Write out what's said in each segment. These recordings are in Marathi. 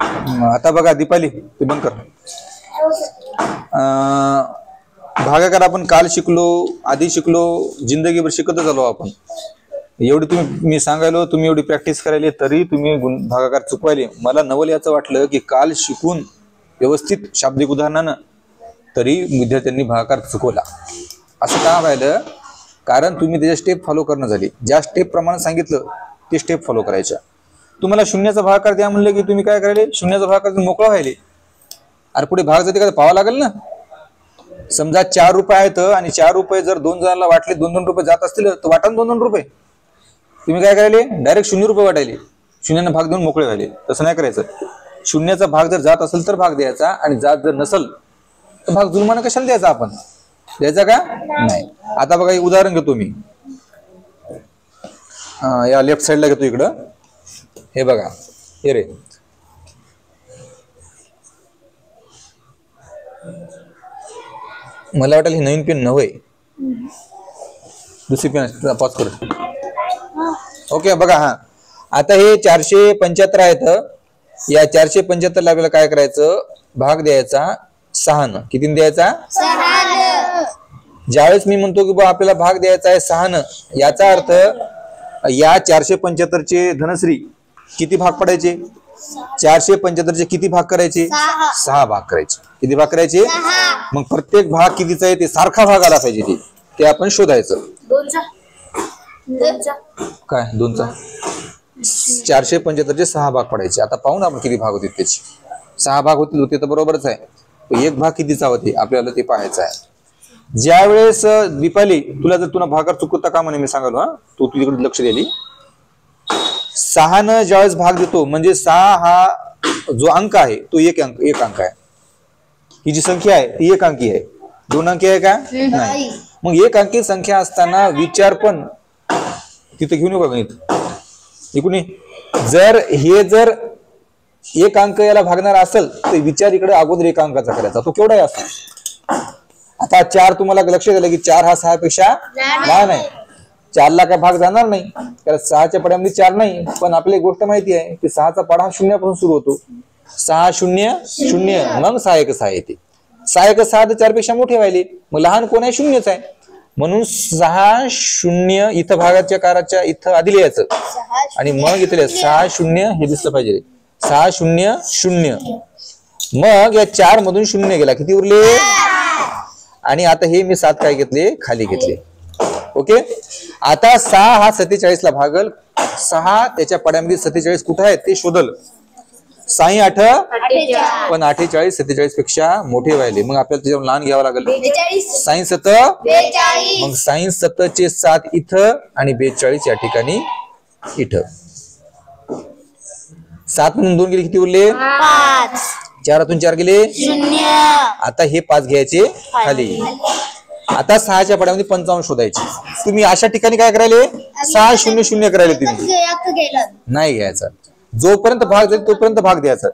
आता बघा दीपाली ते बंद कर. भागाकार आपण काल शिकलो, आधी शिकलो, जिंदगीभर शिकतच आलो आपण. एवढी तुम्ही मी सांगायलो, तुम्ही एवढी प्रॅक्टिस करायली तरी तुम्ही भागाकार चुकवायले. मला नवल याचं वाटलं की काल शिकून व्यवस्थित शाब्दिक उदाहरणानं तरी विद्यार्थ्यांनी भागाकार चुकवला. असं का व्हायलं? कारण तुम्ही त्याच्या स्टेप फॉलो करणं झाली. ज्या स्टेप प्रमाणे सांगितलं ते स्टेप फॉलो करायच्या. तुम्हाला शून्याचा भागाकार द्या म्हणलं की तुम्ही काय करायले? शून्याचा भागाकार मोकळा व्हायले. अरे पुढे भाग जाते का पाहावं लागेल ना. समजा 4 रुपये आहेत आणि 4 रुपये जर 2 जणांना वाटले, 2-2 रुपये जात असतील तर वाटा 2-2 रुपये. तुम्ही काय करायले? डायरेक्ट 0 रुपये वाटायले, शून्यानं भाग देऊन मोकळे व्हायले. तसं नाही करायचं. शून्याचा भाग जर जात असेल तर भाग द्यायचा आणि जात जर नसेल तर भाग जुलमानं कशाला द्यायचा? आपण द्यायचा का नाही. आता बघा एक उदाहरण घेतो मी. या लेफ्ट साईडला घेतो इकडं. हे बघा, हे रे मला वाटेल ही नवीन पेन नव्हे, दुसरी पेन पॉज कर. ओके बघा. हा आता हे 475 आहेत. या 475 ला आपल्याला काय करायचं? भाग द्यायचा 6 न. कितीने द्यायचा? 6. ज्यावेळेस मी म्हणतो की बा आपल्याला भाग द्यायचा आहे 6 न, याचा अर्थ या 475 चे धनश्री किती भाग पडायचे? 475 चे किती भाग करायचे? 6 भाग करायचे. किती भाग करायचे? मग प्रत्येक भाग कितीचा आहे ते सारखा भाग आला पाहिजे ते आपण शोधायचं. 2चा काय 2चा? 475 चे 6 भाग पडायचे. आता पाहू ना आपण किती भाग होते त्याचे. 6 भाग होते तर बरोबरच आहे. एक भाग कितीचा होते आपल्याला ते पाहायचं आहे. ज्या वेळेस दीपाली तुला भागाकार चुकवता का म्हणे मी सांगालो. हा तू तिकडे लक्ष द्याली. 6 न ज्यावेळेस भाग देतो म्हणजे 6 हा जो अंक आहे तो एक अंक आहे. ही जी संख्या आहे ती एक अंकी आहे. 2 अंकी आहे का? नाही. मग एक अंकी संख्या असताना विचार पण तिथे घेऊन येऊ का गणित? इकडून जर एक अंक याला भागणार असेल तर विचार इकडे अगोदर एक अंकाचा करायचा. तो केवढा असेल? आता 4 तुम्हाला लक्ष दिलं की 4 हा 6 पेक्षा लहान आहे. 4 ला काय भाग जाणार नाही कारण 6च्या पड्यामध्ये 4 नाही. पण आपली गोष्ट माहिती आहे की 6चा पाढा हा 0 पासून सुरू होतो. 6 0 0 मग 6 1 6 येते. 6 1 6 तर 4 पेक्षा मोठे व्हायले. मग लहान कोण आहे? 0च आहे. म्हणून 6 0 इथं भागाच्या काराच्या इथं आधी लिहायचं आणि मग इथं 6 0 हे दिसलं पाहिजे. 6 0 0 मग या 4 मधून 0 गेला. किती उरले? आणि आता हे मी 7 काय घेतले? खाली घेतले. ओके. आता 6 हा 47 ला भागल. 6 त्याच्या पड्यामध्ये 47 कुठं आहे ते शोधल. 6 8 पण 48 47 पेक्षा मोठे व्हायले. मग आपल्याला त्याच्यावर लहान घ्यावं लागेल. 6 7 42. मग 6 7 चे 7 इथं आणि 42 या ठिकाणी इथं. 7 म्हणून 2 गेले. किती उरले? 5. 4 4 गेले 0. आता हे 5 घ्यायचे खाली. आता 6च्या पड्यामध्ये 55 शोधायचे. तुम्ही अशा ठिकाणी काय करायले? 6 0 0 करायले. तुम्ही नाही घ्यायचा. जोपर्यंत भाग जाईल तोपर्यंत भाग द्यायचा.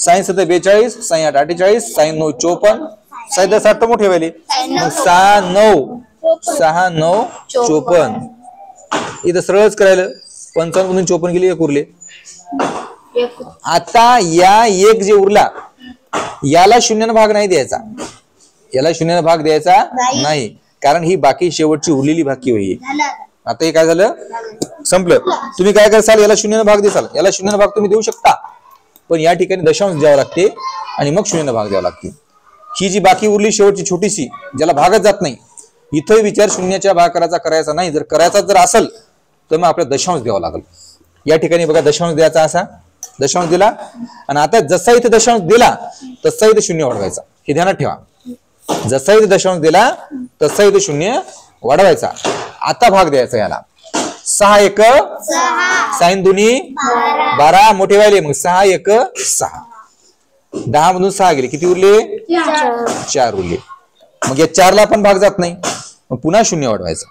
6 7 42, 6 8 48, 6 9 54, 6 10 60 मोठे व्हायले. मग 6 9 54 इथं सरळच करायला. 55 मधून 54 गेले, एक उरले. आता या एक जे उरला याला 0 भाग नाही द्यायचा. याला 0 भाग द्यायचा नाही कारण ही बाकी शेवटची उरलेली बाकी होई. आता हे काय झालं? संपलं. तुम्ही काय कराल? याला 0 भाग देसाल. याला 0 भाग तुम्ही देऊ शकता पण या ठिकाणी दशांश द्यावा लागते आणि मग 0 भाग द्यावा लागते. ही जी बाकी उरली शेवटची छोटीशी ज्याला भागच जात नाही इथं विचार 0च्या भागाकाराचा करायचा नाही. जर करायचा जर असेल तर मग आपल्याला दशांश द्यावा लागेल. या ठिकाणी बघा दशांश द्यायचा. असा दशांश दिला आणि आता जसा इथे दशांश दिला तसा इथे 0 वाढवायचा. हे ध्यानात ठेवा. जसा इथे दशांश दिला तसा इथे 0 वाढवायचा. आता भाग द्यायचा याला. 6 1 6 2 12 मोठे व्हायले. मग 6 1 6 10 मधून 6 गेले. किती उरले? 4 उरले. मग या 4 ला पण भाग जात नाही. मग पुन्हा 0 वाढवायचा.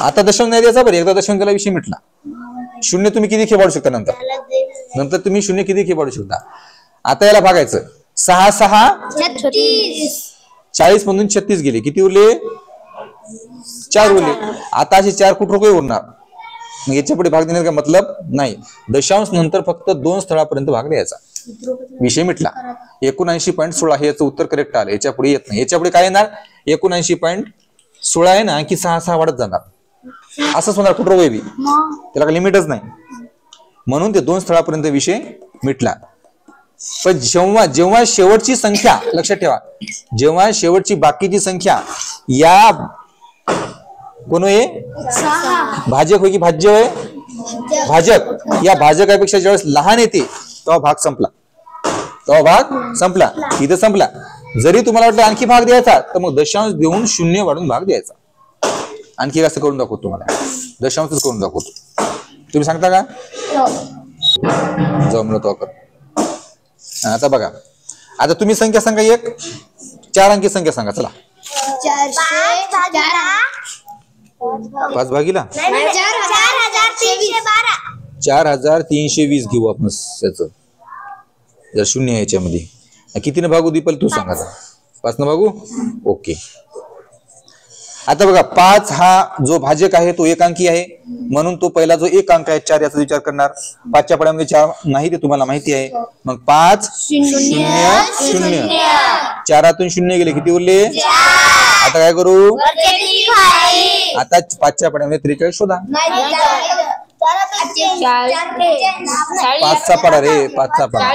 आता दशांश नाही द्यायचा. बरं एकदा दशांश दिला विषय मिटला. 0 तुम्ही किती खेळ वाढू शकता नंतर तुम्ही 0 किती खेळ वाढू शकता. आता याला भागायचं. 6 6 36. 40 मधून 36 गेले. किती उरले? 4 उरले. आता असे 4 कुठं काही उरणार मग याच्या पुढे भाग देण्याचा मतलब नाही. दशांश नंतर फक्त 2 स्थळापर्यंत भाग द्यायचा, विषय मिटला. 79.16 हे याचं उत्तर करेक्ट आलं. याच्या पुढे येत नाही. याच्या पुढे काय येणार? 79.16 आहे ना की 6 वाढत जाणार, असंच होणार कुठं बी, त्याला काही लिमिटच नाही. म्हणून ते 2 स्थळापर्यंत विषय मिटला. पण जेव्हा शेवटची संख्या, लक्षात ठेवा, जेव्हा शेवटची बाकीची संख्या या कोण होय, भाजक होय की भाज्य होय, भाजक, या भाजकापेक्षा ज्यावेळेस लहान येते तेव्हा भाग संपला, इथं संपला. जरी तुम्हाला वाटलं आणखी भाग द्यायचा तर मग दशांश देऊन 0 वाढून भाग द्यायचा. आणखी असं करून दाखवतो तुम्हाला, दशांशच करून दाखवतो. तुम्ही सांगता का? जाऊ म्हणतो आपण. आता बघा, आता तुम्ही संख्या सांगा, एक 4 अंकी संख्या सांगा. चला 5 भागीला 4320 घेऊ आपण. याच जर 0 आहे याच्यामध्ये, कितीने भागू दीपल तू सांगा. 5 न भागू, ओके. आता बघा 5 हा जो भाजक आहे तो एकांकी आहे, म्हणून तो पहिला जो एक अंक आहे 4 याचा विचार करणार. 5च्या पड्यामध्ये 4 नाही ते तुम्हाला माहिती आहे. मग 5 0 0, 4तून 0 गेले, किती उरले? आता काय करू? आता 5च्या पड्यामध्ये 43 शोधा. 5चा पडा रे, 5चा पडा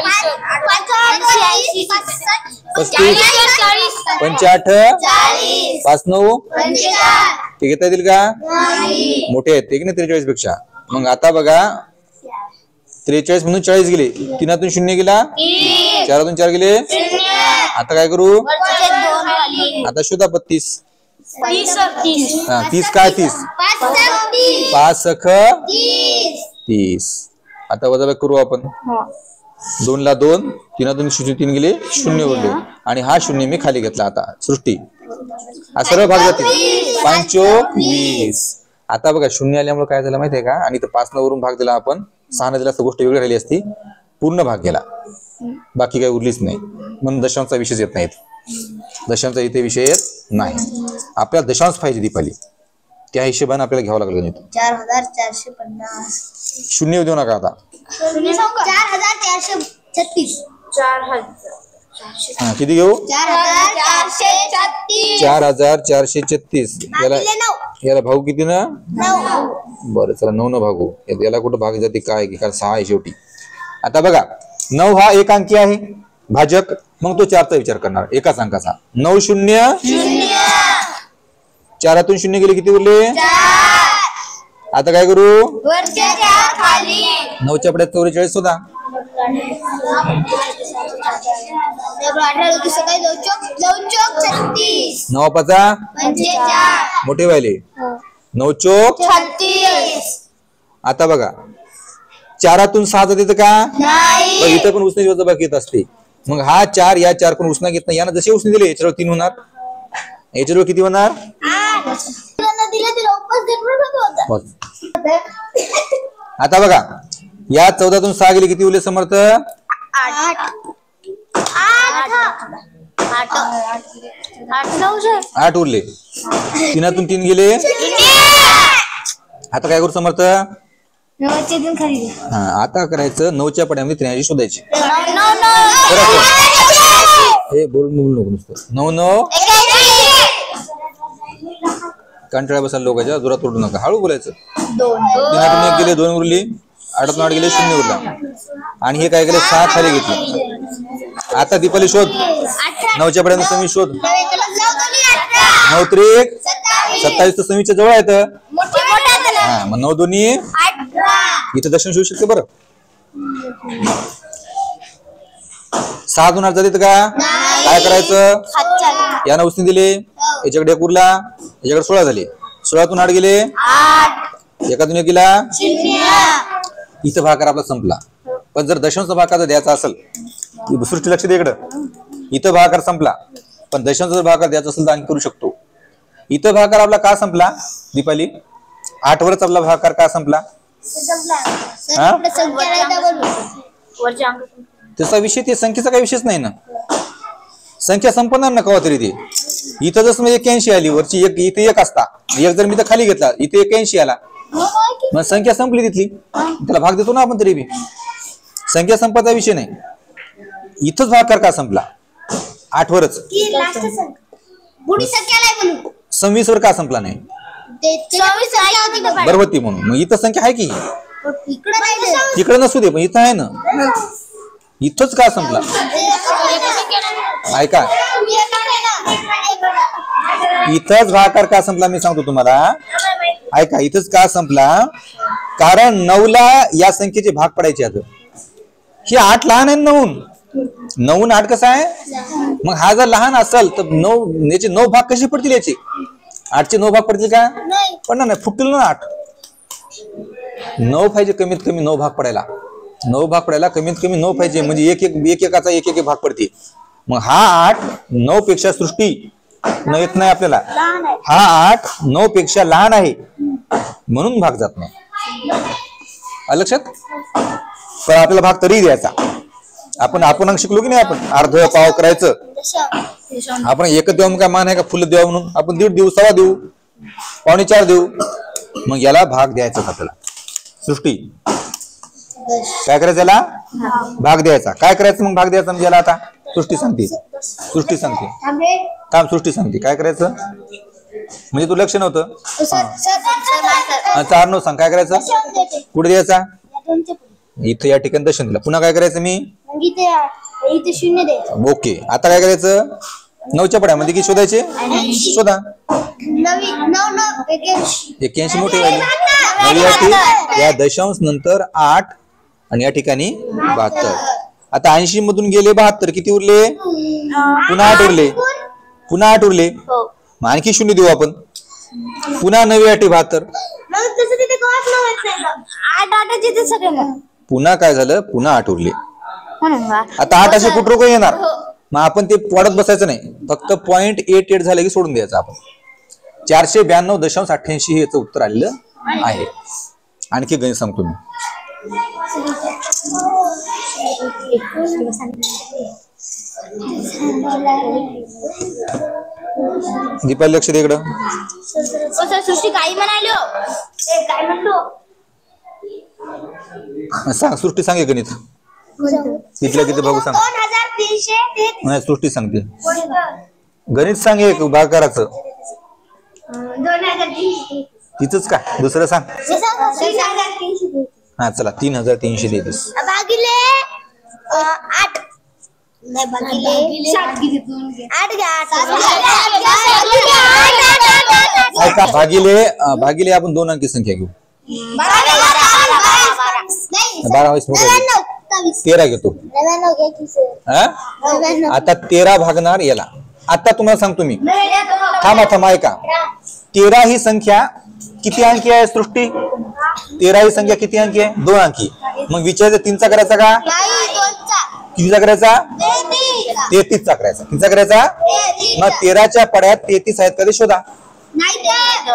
35 पंचाठ 5 9 ते घेता येतील का? मोठे आहेत ते की नाही 43 पेक्षा. मग आता बघा 43 म्हणून 40 गेले, 3तून 0 गेला, 4तून 4 गेले. आता काय करू? आता शोधा 32. 30 काय? 30 5 सख 30. आता वजाबाकी करू आपण. 2 ला 2, 3तून 3 गेले, 0 उरले आणि हा 0 मी खाली घेतला. आता सृष्टी हा सर्व भाग जातील 25. आता बघा 0 आल्यामुळे काय झालं माहितीये का? आणि इथं 5 न वरून भाग दिला आपण, 6 न दिला तर गोष्ट वेगळी राहिली असती. पूर्ण भाग गेला, बाकी काही उरलीच नाही. म्हणून दशांशचा विषय येत नाहीत. दशांशचा इथे विषय येत नाही. आपल्याला दशांश पाहिजे दीपाली, त्या हिशोबाने आपल्याला घ्यावं लागलं. 4450 0 देऊ नका आता. 4436 किती घेऊ? 4436 4436. याला भाऊ किती ना? 9. बरं चला 9 न भागू. याला कुठं भाग जाते काय की, कारण 6 आहे शेवटी. आता बघा 9 हा एक अंकी आहे भाजक, मग तो 4चा विचार करणार, एकाच अंकाचा. 9 0 4तून 0 गेले, किती उरले? आता काय करू? 9च्या पड्यात 44 होता. 9 5 मोठे व्हायले, 9 चोक 36. आता बघा 4तून 6 जाते का? इथं पण उसने वजाबाकी येत असते. मग हा 4 या 4 पण उसना घेत नाही. यानं जसे उसने दिले याच्यावर 3 होणार, याच्यावर किती होणार? आता बघा या 14तून 6 गेले, किती उरले समर्थ? 8 उरले. 3तून 3 गेले. आता काय करू समर्थ? हा आता करायचं 9च्या पड्यामध्ये 83 शोधायची. हे बोलून नको नुसतं. 9 9 कंटाळा बसायला लोकांच्या, जोरात तोडू नका, हळू बोलायचं. 3तून 1 गेले, 2 उरली. 8तून 8 गेले, 0 उरला. आणि हे काय केलं? 6 खाली घेतले. आता दीपाली शोध. 9च्या पड्यामध्ये समी शोध. 9 3 27 तर समीच्या जवळ आहेत. हा मग 9 2 इथं दर्शन होऊ शकते. बरं 6 2 8 जाते का? काय करायचं? यानं उसने दिले, याच्याकडे 1 उरला, याच्याकडे 16 झाले. 16तून 8 गेले, 1तून 1 गेला. इथं भाकार आपला संपला. पण जर दशांश भाकार द्यायचा असेल, सृष्टी लक्ष दे इकडं, इथं भाकार संपला. पण दशांश जर भाकार द्यायचा असेल तर आणखी करू शकतो. इथं भाकार आपला का संपला दीपाली? 8 वरच आपला भाकार का संपला? त्याचा विषय ते संख्येचा काही विषयच नाही ना. संख्या संपणार ना कवा तरी. ते इथं जसं 81 आली, वरची 1 इथे 1 असता, 1 जर मी तर खाली घेतला, इथे 81 आला, मग संख्या संपली तिथली, त्याला भाग देतो ना आपण तरी बी. संख्या संपाचा विषय नाही, इथंच भागाकार का संपला 8 वरच. बुडी संख्या नाही म्हणून 26 वर का संपला नाही? बरोबर ती म्हणून. मग इथं संख्या आहे की, तिकडे नसू दे पण इथं आहे ना, इथंच का संपला? ऐका, इथंच भागाकार का संपला मी सांगतो तुम्हाला. ऐका, इथंच का संपला, कारण 9 ला या संख्येचे भाग पडायचे. आता हे 8 लहान आहे, 9 8 कसा आहे? मग हा जर लहान असेल तर 9 याचे 9 भाग कसे पडतील? याचे 8चे 9 भाग पडतील का? पडणार नाही, फुटतील ना 8. 9 पाहिजे कमीत कमी, 9 भाग पडायला. 9 भाग पडायला कमीत कमी 9 पाहिजे, म्हणजे एकाचा एक भाग पडते. मग हा 8 9 पेक्षा सृष्टी न येत नाही आपल्याला. हा 8 9 पेक्षा लहान आहे म्हणून भाग जात नाही. लक्षात? पण आपल्याला भाग तरी द्यायचा. आपण शिकलो की नाही, आपण अर्ध पाव करायचं. आपण एकच देऊ काय मान आहे का? फुलं देऊ म्हणून आपण 1.5 देऊ, 1.25 देऊ, 4.25 देऊ. मग याला भाग द्यायचा आपल्याला. सृष्टी काय करायचं? याला भाग द्यायचा. काय करायचं मग भाग द्यायचा म्हणजे याला? आता सृष्टी सांगते, सृष्टी सांगते थांब, सृष्टी सांगते काय करायचं. म्हणजे तू लक्ष नव्हतं. 4 9 सांग काय करायचं? पुढे द्यायचा. इथं या ठिकाणी दशम दिला. पुन्हा काय करायचं? मी इथे 0 द्यायचं. ओके. आता काय करायचं? 9च्या पड्यामध्ये किती शोधायचे? शोधा. 81 मोठे व्हायचे. 89 या दशांश नंतर 8 आणि या ठिकाणी 72. आता 80 मधून गेले 72, किती उरले? पुन्हा 8 उरले, पुन्हा 8 उरले. मग आणखी 0 देऊ आपण. पुन्हा 9 8 72. पुन्हा काय झालं? पुन्हा 8 उरले. आता 8 असे कुठं रोग येणार? मग आपण ते वाढत बसायचं नाही, फक्त 0.88 झाले की सोडून द्यायचं आपण. 492.88 हे याचं उत्तर आलेलं आहे. आणखी गणित सांगतो मी. दीपाली लक्ष दे इकडं. सृष्टी काही म्हणाली? काय म्हणतो? सांग सृष्टी, सांगे गणित. तिथल्या किती बघू सांग. 2333. नाही, सृष्टी सांगते गणित. सांग एक भागाकाराचं. 2333. तिथंच का? दुसरं सांग. 3333. हा चला, 3333 भागिले 8. नाही भागिले 7 किती? 8 घ्या. ऐका, भागिले आपण 2 अंकी संख्या घेऊ. 12 मोठे 13 घेतो. आता 13 भागणार याला. आता तुम्हाला सांगतो मी. थांबा ऐका. 13 ही संख्या किती अंकी आहे सृष्टी? 13 ही संख्या किती अंकी आहे? 2 अंकी. मग विचारायचं 3चा करायचा का? कितीचा करायचा? 33चा करायचा. कितीचा करायचा? मग 13च्या पड्यात 33 आहेत कधी शोधा.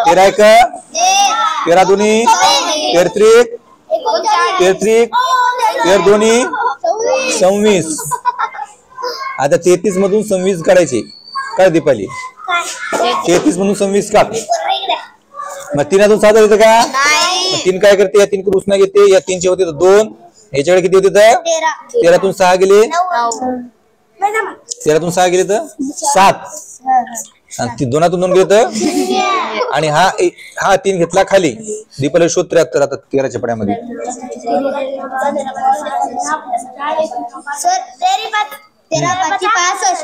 13 1 13 2 13 33 13 2 26. आता 33 मधून 26 काढायचे. काय दीपाली? 33 मधून 26 काढ. मग 3 7 येतं का? 3 काय करते? या 3 उसना घेते. या 3चे होते 2. याच्याकडे किती होते? 13 6 गेले. 13 6 गेले तर 7. आणि 2 2 गेले तर, आणि हा 3 घेतला खाली. दीपाली शोध 73. आता 13च्या पड्यामध्ये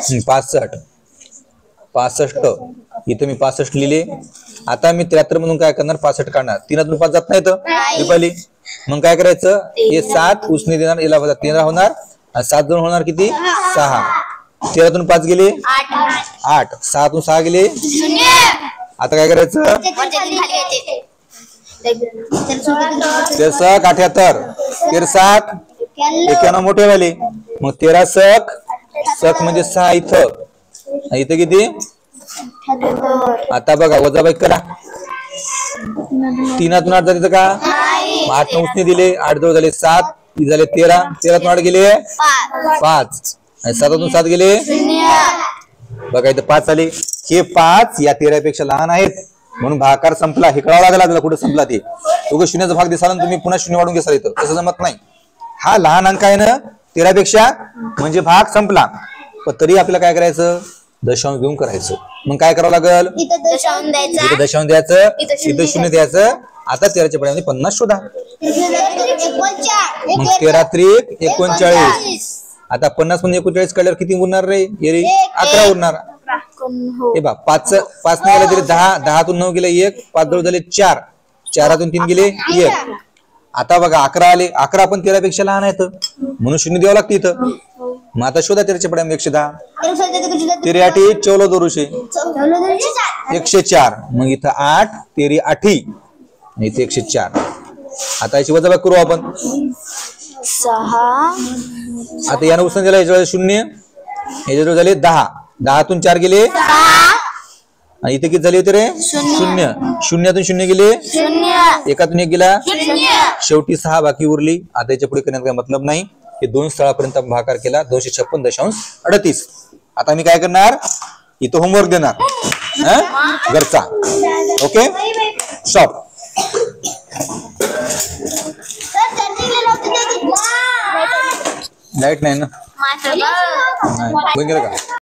65. इथं मी 65 लिहिले. आता मी 73 मधून काय करणार? 65 काढणार. 3 5 जात नाही तर दीपाली. मग काय करायचं? हे 7 उसने देणार, याला 13 होणार. 7 2 होणार किती? 6. 13 5 गेले 8. 6 6 गेले. आता काय करायचं? 78. 7 91 मोठे झाले. मग 13 सक म्हणजे 6 इथं. इथं किती? आता बघा वजाबाई करा. 3 8 जाते का? 8 9 दिले. 8 जवळ झाले 7. झाले 13. 13 8 गेले 5. 7 7 गेले. बघा इथं 5 आले. हे 5 या 13 पेक्षा लहान आहेत म्हणून भागाकार संपला. हे कळावं लागला कुठे संपला ते. तो शून्याचा भाग दिसाला आणि तुम्ही पुन्हा शून्य वाढून घेसाल इथं, तसं जमत नाही. हा लहान अंक आहे ना 13 पेक्षा, म्हणजे भाग संपला. पण तरी आपल्याला काय करायचं, दशांश देऊन करायचं. मग काय करावं लागेल, इथं दशांश द्यायचा, इथं दशांश द्यायचं, इथं शून्य द्यायचं. आता 13च्या पड्यामध्ये 50 शोधा. मग 13 त्रिक 39. आता 50 मध्ये 39 काढल्यावर किती उरणार रे, 11 उरणार. हे बा 5 नाही गेला तरी 10, 10तून 9 गेले 1, 5 जवळ झाले 4, 4तून 3 गेले 1. आता बघा 11 आले, 11 पण 13 पेक्षा लहान आहेत म्हणून शून्य द्यावं लागतं इथं. मग आता शोधा 13च्या पड्यामध्ये 110. 13 आठी 14 दोरुशे 104. मग इथं 8 13 आठी, इथे 104. आता याची वजाबाकी करू आपण. 6. आता यानं उसण दिला, याच्या शून्य, याच्या झाले 10, 10तून 4 गेले, आणि इथे किती झाले होते रे, शून्य. शून्यातून शून्य गेले, 1तून 1 गेला, शेवटी 6 बाकी उरली. आता याच्या पुढे करण्यात काही मतलब नाही. हे 2 स्थळापर्यंत भागाकार केला, 256.38. आता मी काय करणार, इथं होमवर्क देणार घरचा. Okay, stop. लाईट नाही ना, बंद केलं का.